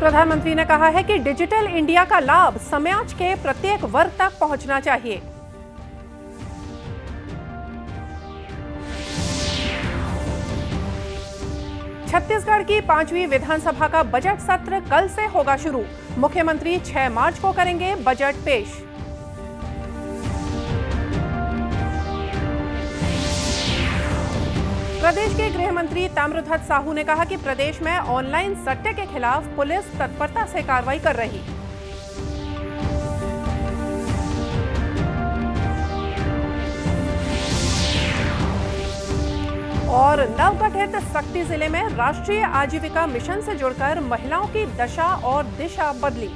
प्रधानमंत्री ने कहा है कि डिजिटल इंडिया का लाभ समाज के प्रत्येक वर्ग तक पहुंचना चाहिए। छत्तीसगढ़ की 5वीं विधानसभा का बजट सत्र कल से होगा शुरू। मुख्यमंत्री 6 मार्च को करेंगे बजट पेश। प्रदेश के गृह मंत्री ताम्रध्वज साहू ने कहा कि प्रदेश में ऑनलाइन सट्टे के खिलाफ पुलिस तत्परता से कार्रवाई कर रही। और नवगठित सक्ती जिले में राष्ट्रीय आजीविका मिशन से जुड़कर महिलाओं की दशा और दिशा बदली।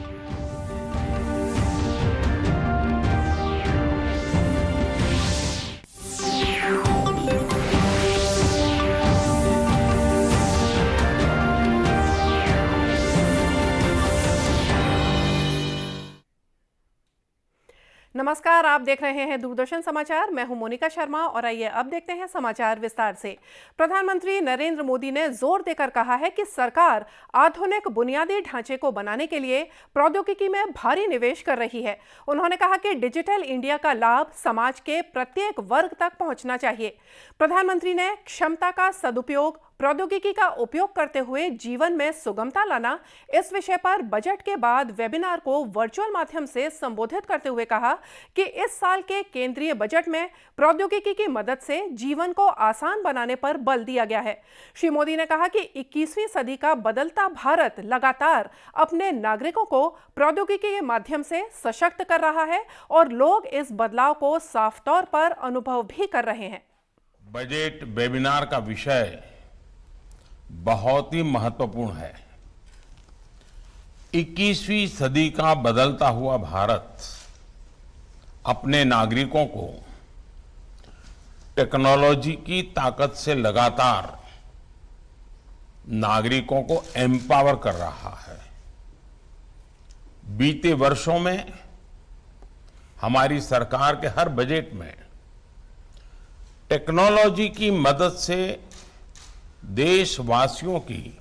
नमस्कार, आप देख रहे हैं दूरदर्शन समाचार। मैं हूं मोनिका शर्मा और आइए अब देखते हैं समाचार विस्तार से। प्रधानमंत्री नरेंद्र मोदी ने जोर देकर कहा है कि सरकार आधुनिक बुनियादी ढांचे को बनाने के लिए प्रौद्योगिकी में भारी निवेश कर रही है। उन्होंने कहा कि डिजिटल इंडिया का लाभ समाज के प्रत्येक वर्ग तक पहुंचना चाहिए। प्रधानमंत्री ने क्षमता का सदुपयोग, प्रौद्योगिकी का उपयोग करते हुए जीवन में सुगमता लाना, इस विषय पर बजट के बाद वेबिनार को वर्चुअल माध्यम से संबोधित करते हुए कहा कि इस साल के केंद्रीय बजट में प्रौद्योगिकी की मदद से जीवन को आसान बनाने पर बल दिया गया है। श्री मोदी ने कहा कि 21वीं सदी का बदलता भारत लगातार अपने नागरिकों को प्रौद्योगिकी के माध्यम से सशक्त कर रहा है और लोग इस बदलाव को साफ तौर पर अनुभव भी कर रहे हैं। बजट वेबिनार का विषय बहुत ही महत्वपूर्ण है। 21वीं सदी का बदलता हुआ भारत अपने नागरिकों को टेक्नोलॉजी की ताकत से लगातार नागरिकों को एम्पावर कर रहा है। बीते वर्षों में हमारी सरकार के हर बजट में टेक्नोलॉजी की मदद से देशवासियों की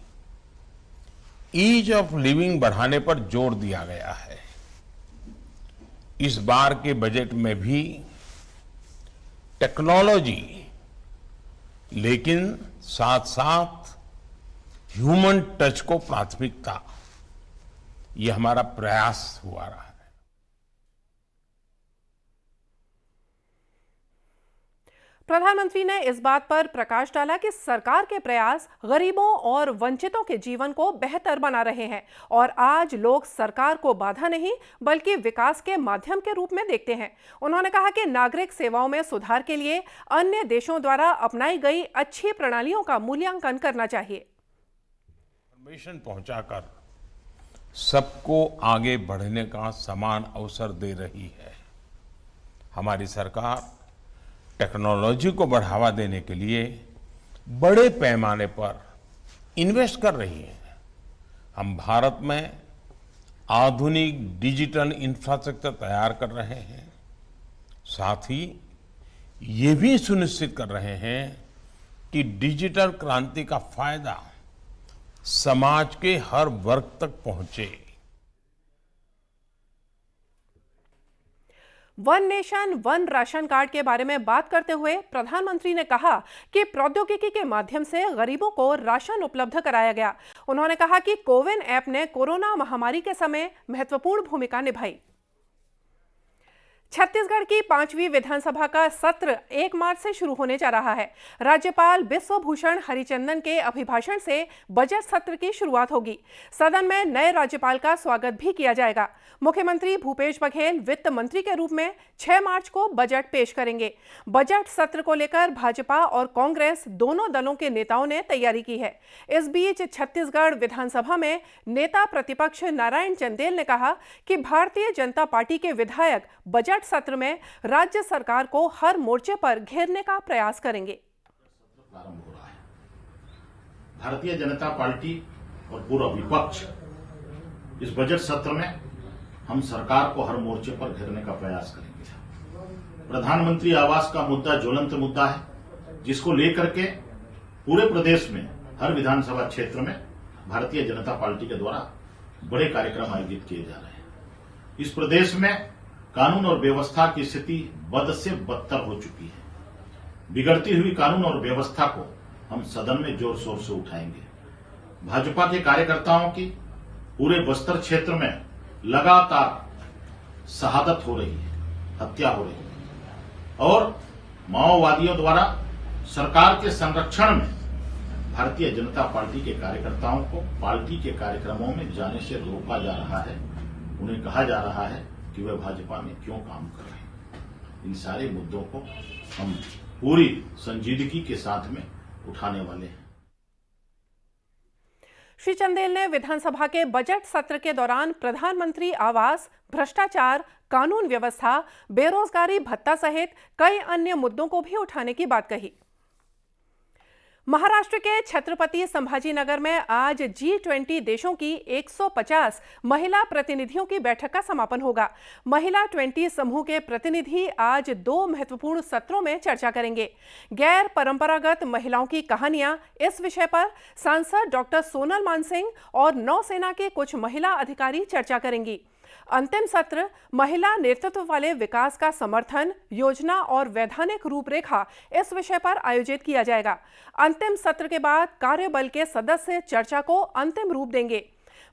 ईज ऑफ लिविंग बढ़ाने पर जोर दिया गया है। इस बार के बजट में भी टेक्नोलॉजी, लेकिन साथ साथ ह्यूमन टच को प्राथमिकता, यह हमारा प्रयास हुआ रहा है। प्रधानमंत्री ने इस बात पर प्रकाश डाला कि सरकार के प्रयास गरीबों और वंचितों के जीवन को बेहतर बना रहे हैं और आज लोग सरकार को बाधा नहीं बल्कि विकास के माध्यम के रूप में देखते हैं। उन्होंने कहा कि नागरिक सेवाओं में सुधार के लिए अन्य देशों द्वारा अपनाई गई अच्छी प्रणालियों का मूल्यांकन करना चाहिए। इन्फॉर्मेशन पहुंचाकर सबको आगे बढ़ने का समान अवसर दे रही है। हमारी सरकार टेक्नोलॉजी को बढ़ावा देने के लिए बड़े पैमाने पर इन्वेस्ट कर रही है। हम भारत में आधुनिक डिजिटल इंफ्रास्ट्रक्चर तैयार कर रहे हैं, साथ ही ये भी सुनिश्चित कर रहे हैं कि डिजिटल क्रांति का फायदा समाज के हर वर्ग तक पहुंचे। One nation one ration card के बारे में बात करते हुए प्रधानमंत्री ने कहा कि प्रौद्योगिकी के माध्यम से गरीबों को राशन उपलब्ध कराया गया। उन्होंने कहा कि कोविन ऐप ने कोरोना महामारी के समय महत्वपूर्ण भूमिका निभाई। छत्तीसगढ़ की 5वीं विधानसभा का सत्र 1 मार्च से शुरू होने जा रहा है। राज्यपाल बिश्वभूषण हरिचंदन के अभिभाषण से बजट सत्र की शुरुआत होगी। सदन में नए राज्यपाल का स्वागत भी किया जाएगा। मुख्यमंत्री भूपेश बघेल वित्त मंत्री के रूप में 6 मार्च को बजट पेश करेंगे। बजट सत्र को लेकर भाजपा और कांग्रेस दोनों दलों के नेताओं ने तैयारी की है। इस बीच छत्तीसगढ़ विधानसभा में नेता प्रतिपक्ष नारायण चंदेल ने कहा कि भारतीय जनता पार्टी के विधायक बजट सत्र में राज्य सरकार को हर मोर्चे पर घेरने का प्रयास करेंगे। प्रारंभ हो रहा है। भारतीय जनता पार्टी और पूरा विपक्ष इस बजट सत्र में हम सरकार को हर मोर्चे पर घेरने का प्रयास करेंगे। प्रधानमंत्री आवास का मुद्दा ज्वलंत मुद्दा है, जिसको लेकर के पूरे प्रदेश में हर विधानसभा क्षेत्र में भारतीय जनता पार्टी के द्वारा बड़े कार्यक्रम आयोजित किए जा रहे हैं। इस प्रदेश में कानून और व्यवस्था की स्थिति बद से बदतर हो चुकी है। बिगड़ती हुई कानून और व्यवस्था को हम सदन में जोर शोर से उठाएंगे। भाजपा के कार्यकर्ताओं की पूरे बस्तर क्षेत्र में लगातार शहादत हो रही है, हत्या हो रही है और माओवादियों द्वारा सरकार के संरक्षण में भारतीय जनता पार्टी के कार्यकर्ताओं को पार्टी के कार्यक्रमों में जाने से रोका जा रहा है। उन्हें कहा जा रहा है कि वे भाजपा में क्यों काम कर रहे हैं। इन सारे मुद्दों को हम पूरी संजीदगी के साथ में उठाने वाले हैं। श्री चंदेल ने विधानसभा के बजट सत्र के दौरान प्रधानमंत्री आवास, भ्रष्टाचार, कानून व्यवस्था, बेरोजगारी भत्ता सहित कई अन्य मुद्दों को भी उठाने की बात कही। महाराष्ट्र के छत्रपति संभाजीनगर में आज G20 देशों की 150 महिला प्रतिनिधियों की बैठक का समापन होगा। महिला 20 समूह के प्रतिनिधि आज 2 महत्वपूर्ण सत्रों में चर्चा करेंगे। गैर परंपरागत महिलाओं की कहानियां इस विषय पर सांसद डॉक्टर सोनल मानसिंह और नौसेना के कुछ महिला अधिकारी चर्चा करेंगी। अंतिम सत्र महिला नेतृत्व वाले विकास का समर्थन, योजना और वैधानिक रूपरेखा इस विषय पर आयोजित किया जाएगा। अंतिम सत्र के बाद कार्यबल के सदस्य चर्चा को अंतिम रूप देंगे।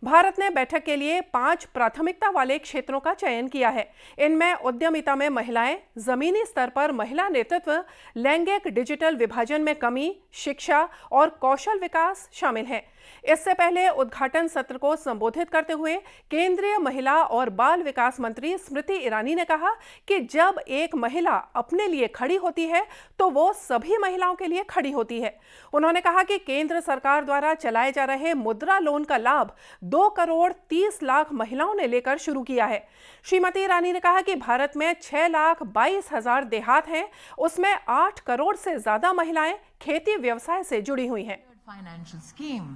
भारत ने बैठक के लिए 5 प्राथमिकता वाले क्षेत्रों का चयन किया है। इनमें उद्यमिता में महिलाएं, जमीनी स्तर पर महिला नेतृत्व, लैंगिक डिजिटल विभाजन में कमी, शिक्षा और कौशल विकास शामिल हैं। इससे पहले उद्घाटन सत्र को संबोधित करते हुए केंद्रीय महिला और बाल विकास मंत्री स्मृति ईरानी ने कहा कि जब एक महिला अपने लिए खड़ी होती है तो वो सभी महिलाओं के लिए खड़ी होती है। उन्होंने कहा कि केंद्र सरकार द्वारा चलाए जा रहे मुद्रा लोन का लाभ 2 करोड़ 30 लाख महिलाओं ने लेकर शुरू किया है। श्रीमती ईरानी ने कहा कि भारत में 6,22,000 देहात हैं, उसमें 8 करोड़ से ज्यादा महिलाएं खेती व्यवसाय से जुड़ी हुई हैं। Financial scheme,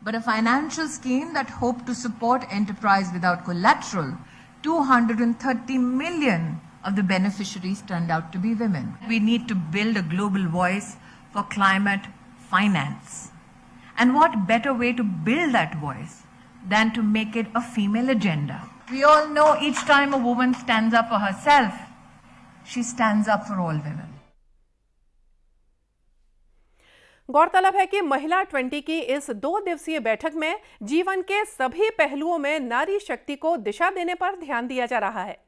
but a financial scheme that hoped to support enterprise without collateral. 230 million of the beneficiaries turned out to be women. We need to build a global voice for climate finance. And what better way to build that voice than to make it a female agenda? We all know each time a woman stands up for herself, she stands up for all women. गौरतलब है कि महिला 20 की इस 2 दिवसीय बैठक में जीवन के सभी पहलुओं में नारी शक्ति को दिशा देने पर ध्यान दिया जा रहा है।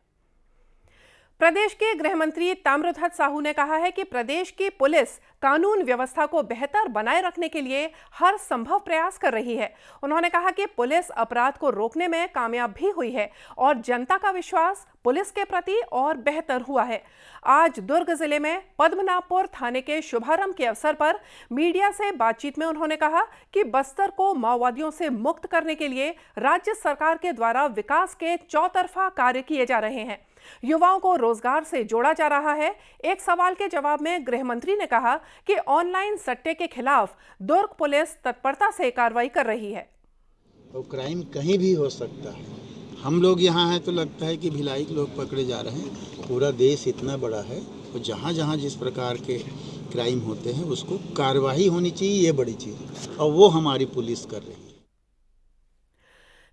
प्रदेश के गृह मंत्री ताम्रध्वज साहू ने कहा है कि प्रदेश की पुलिस कानून व्यवस्था को बेहतर बनाए रखने के लिए हर संभव प्रयास कर रही है। उन्होंने कहा कि पुलिस अपराध को रोकने में कामयाब भी हुई है और जनता का विश्वास पुलिस के प्रति और बेहतर हुआ है। आज दुर्ग जिले में पद्मनाभपुर थाने के शुभारंभ के अवसर पर मीडिया से बातचीत में उन्होंने कहा कि बस्तर को माओवादियों से मुक्त करने के लिए राज्य सरकार के द्वारा विकास के चौतरफा कार्य किए जा रहे हैं। युवाओं को रोजगार से जोड़ा जा रहा है। एक सवाल के जवाब में गृह मंत्री ने कहा कि ऑनलाइन सट्टे के खिलाफ दुर्ग पुलिस तत्परता से कार्रवाई कर रही है। तो क्राइम कहीं भी हो सकता है। हम लोग यहाँ हैं तो लगता है कि भिलाई के लोग पकड़े जा रहे हैं। पूरा देश इतना बड़ा है और जहाँ जहाँ जिस प्रकार के क्राइम होते हैं उसको कार्रवाई होनी चाहिए, ये बड़ी चीज़, और वो हमारी पुलिस कर रही है।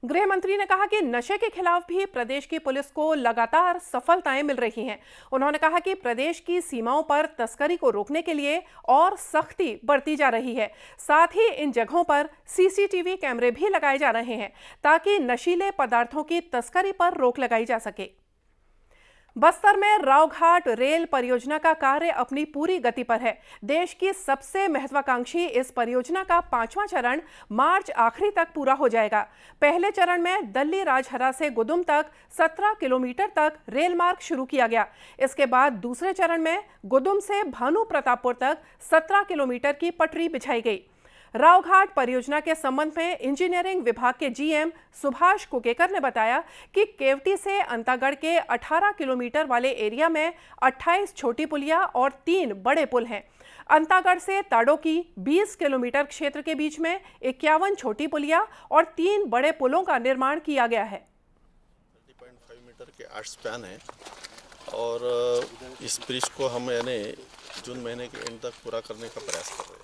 गृह मंत्री ने कहा कि नशे के खिलाफ भी प्रदेश की पुलिस को लगातार सफलताएं मिल रही हैं। उन्होंने कहा कि प्रदेश की सीमाओं पर तस्करी को रोकने के लिए और सख्ती बरती जा रही है। साथ ही इन जगहों पर सीसीटीवी कैमरे भी लगाए जा रहे हैं ताकि नशीले पदार्थों की तस्करी पर रोक लगाई जा सके। बस्तर में रावघाट रेल परियोजना का कार्य अपनी पूरी गति पर है। देश की सबसे महत्वाकांक्षी इस परियोजना का 5वां चरण मार्च आखिरी तक पूरा हो जाएगा। पहले चरण में दल्ली राजहरा से गुदुम तक 17 किलोमीटर तक रेल मार्ग शुरू किया गया। इसके बाद दूसरे चरण में गुदुम से भानु प्रतापपुर तक 17 किलोमीटर की पटरी बिछाई गई। रावघाट परियोजना के संबंध में इंजीनियरिंग विभाग के जीएम सुभाष कुकेकर ने बताया कि केवटी से अंतागढ़ के 18 किलोमीटर वाले एरिया में 28 छोटी पुलिया और 3 बड़े पुल हैं। अंतागढ़ से ताड़ो की 20 किलोमीटर क्षेत्र के बीच में 51 छोटी पुलिया और 3 बड़े पुलों का निर्माण किया गया है। 30.5 मीटर के 8 स्पैन है और इस ब्रिज को हम यानी जून महीने के एंड तक पूरा करने का प्रयास कर रहे हैं।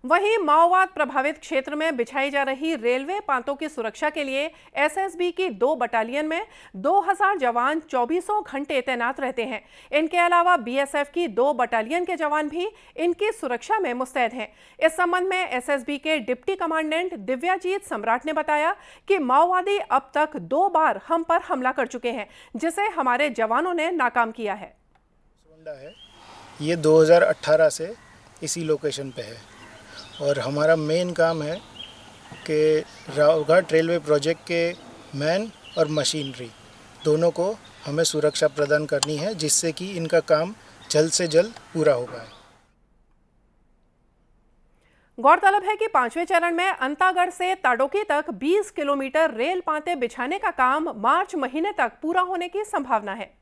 वहीं माओवाद प्रभावित क्षेत्र में बिछाई जा रही रेलवे पांतों की सुरक्षा के लिए एसएसबी की 2 बटालियन में 2000 जवान 24 घंटे तैनात रहते हैं। इनके अलावा बीएसएफ की 2 बटालियन के जवान भी इनकी सुरक्षा में मुस्तैद हैं। इस संबंध में एसएसबी के डिप्टी कमांडेंट दिव्याजीत सम्राट ने बताया कि माओवादी अब तक 2 बार हम पर हमला कर चुके हैं, जिसे हमारे जवानों ने नाकाम किया है। ये 2018 से इसी लोकेशन पे है और हमारा मेन काम है कि रावघाट रेलवे प्रोजेक्ट के मैन और मशीनरी दोनों को हमें सुरक्षा प्रदान करनी है, जिससे कि इनका काम जल्द से जल्द पूरा होगा। गौरतलब है कि 5वें चरण में अंतागढ़ से ताडोकी तक 20 किलोमीटर रेल पाते बिछाने का काम मार्च महीने तक पूरा होने की संभावना है।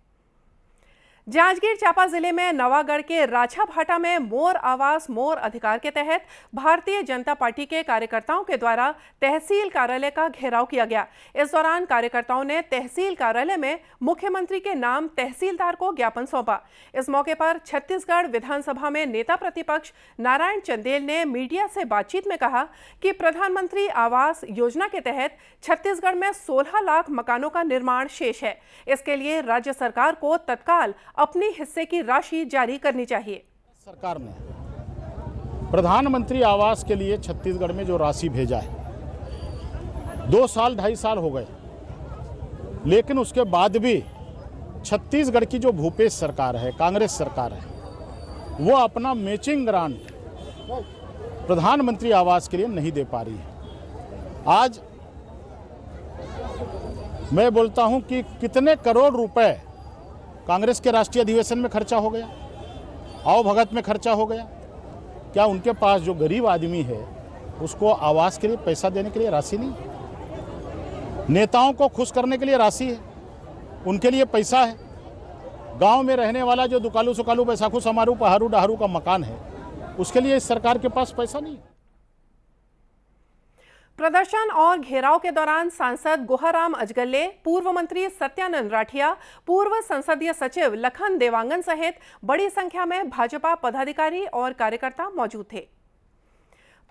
जांजगीर चांपा जिले में नवागढ़ के राछा भाटा में मोर आवास मोर अधिकार के तहत भारतीय जनता पार्टी के कार्यकर्ताओं के द्वारा तहसील कार्यालय का घेराव किया गया। इस दौरान कार्यकर्ताओं ने तहसील कार्यालय में मुख्यमंत्री के नाम तहसीलदार को ज्ञापन सौंपा। इस मौके पर छत्तीसगढ़ विधानसभा में नेता प्रतिपक्ष नारायण चंदेल ने मीडिया से बातचीत में कहा कि प्रधानमंत्री आवास योजना के तहत छत्तीसगढ़ में 16 लाख मकानों का निर्माण शेष है। इसके लिए राज्य सरकार को तत्काल अपनी हिस्से की राशि जारी करनी चाहिए। सरकार ने प्रधानमंत्री आवास के लिए छत्तीसगढ़ में जो राशि भेजा है 2 साल 2.5 साल हो गए, लेकिन उसके बाद भी छत्तीसगढ़ की जो भूपेश सरकार है, कांग्रेस सरकार है, वो अपना मैचिंग ग्रांट प्रधानमंत्री आवास के लिए नहीं दे पा रही है। आज मैं बोलता हूं कि कितने करोड़ रुपए कांग्रेस के राष्ट्रीय अधिवेशन में खर्चा हो गया, आओ भगत में खर्चा हो गया। क्या उनके पास जो गरीब आदमी है उसको आवास के लिए पैसा देने के लिए राशि नहीं? नेताओं को खुश करने के लिए राशि है, उनके लिए पैसा है। गांव में रहने वाला जो दुकालू सुकालू बैसाखू समारू पहाड़ू डहारू का मकान है, उसके लिए इस सरकार के पास पैसा नहीं है। प्रदर्शन और घेराव के दौरान सांसद गुहाराम अजगले, पूर्व मंत्री सत्यानंद राठिया, पूर्व संसदीय सचिव लखन देवांगन सहित बड़ी संख्या में भाजपा पदाधिकारी और कार्यकर्ता मौजूद थे।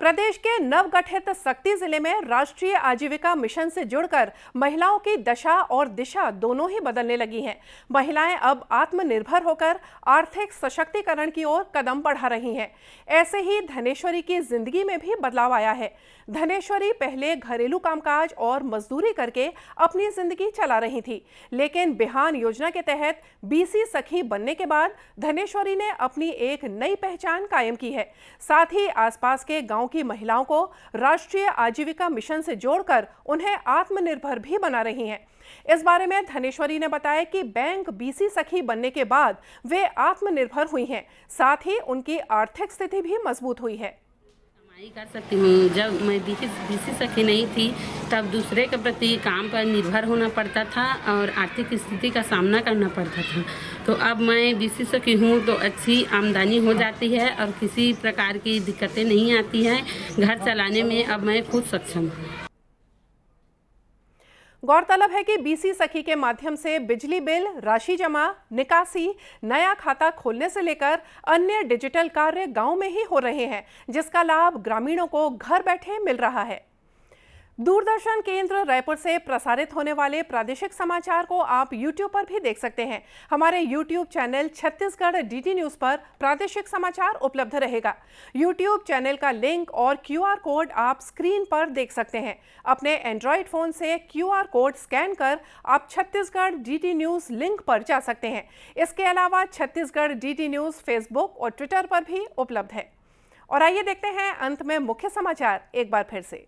प्रदेश के नवगठित सक्ती जिले में राष्ट्रीय आजीविका मिशन से जुड़कर महिलाओं की दशा और दिशा दोनों ही बदलने लगी हैं। महिलाएं अब आत्मनिर्भर होकर आर्थिक सशक्तिकरण की ओर कदम बढ़ा रही हैं। ऐसे ही धनेश्वरी की जिंदगी में भी बदलाव आया है। धनेश्वरी पहले घरेलू कामकाज और मजदूरी करके अपनी जिंदगी चला रही थी, लेकिन बिहान योजना के तहत बीसी सखी बनने के बाद धनेश्वरी ने अपनी एक नई पहचान कायम की है। साथ ही आसपास के गांव की महिलाओं को राष्ट्रीय आजीविका मिशन से जोड़कर उन्हें आत्मनिर्भर भी बना रही हैं। इस बारे में धनेश्वरी ने बताया कि बैंक बीसी सखी बनने के बाद वे आत्मनिर्भर हुई हैं, साथ ही उनकी आर्थिक स्थिति भी मजबूत हुई है। कर सकती हूँ। जब मैं बीसी सखी नहीं थी तब दूसरे के प्रति काम पर निर्भर होना पड़ता था और आर्थिक स्थिति का सामना करना पड़ता था। तो अब मैं बीसी सखी हूँ तो अच्छी आमदनी हो जाती है और किसी प्रकार की दिक्कतें नहीं आती हैं। घर चलाने में अब मैं खुद सक्षम हूँ। गौरतलब है कि बीसी सखी के माध्यम से बिजली बिल, राशि जमा, निकासी, नया खाता खोलने से लेकर अन्य डिजिटल कार्य गांव में ही हो रहे हैं, जिसका लाभ ग्रामीणों को घर बैठे मिल रहा है। दूरदर्शन केंद्र रायपुर से प्रसारित होने वाले प्रादेशिक समाचार को आप YouTube पर भी देख सकते हैं। हमारे YouTube channel Chhattisgarh DD news पर प्रादेशिक समाचार उपलब्ध रहेगा। YouTube चैनल का लिंक और QR कोड आप स्क्रीन पर देख सकते हैं। अपने एंड्रॉयड फ़ोन से QR कोड स्कैन कर आप छत्तीसगढ़ DD न्यूज़ लिंक पर जा सकते हैं। इसके अलावा छत्तीसगढ़ DD न्यूज़ फेसबुक और ट्विटर पर भी उपलब्ध है। और आइए देखते हैं अंत में मुख्य समाचार एक बार फिर से।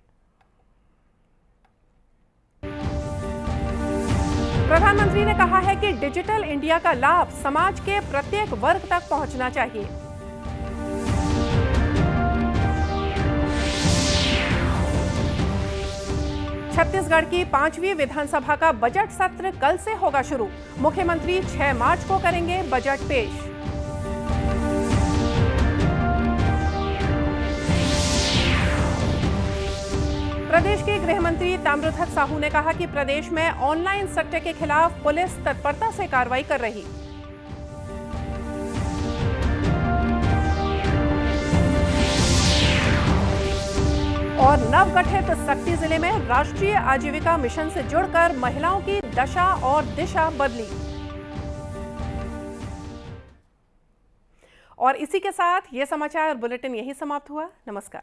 प्रधानमंत्री ने कहा है कि डिजिटल इंडिया का लाभ समाज के प्रत्येक वर्ग तक पहुंचना चाहिए। छत्तीसगढ़ की 5वीं विधानसभा का बजट सत्र कल से होगा शुरू। मुख्यमंत्री 6 मार्च को करेंगे बजट पेश। प्रदेश के गृह मंत्री ताम्रध्वज साहू ने कहा कि प्रदेश में ऑनलाइन सट्टे के खिलाफ पुलिस तत्परता से कार्रवाई कर रही। नवगठित सक्ती जिले में राष्ट्रीय आजीविका मिशन से जुड़कर महिलाओं की दशा और दिशा बदली। और इसी के साथ ये समाचार बुलेटिन यहीं समाप्त हुआ। नमस्कार।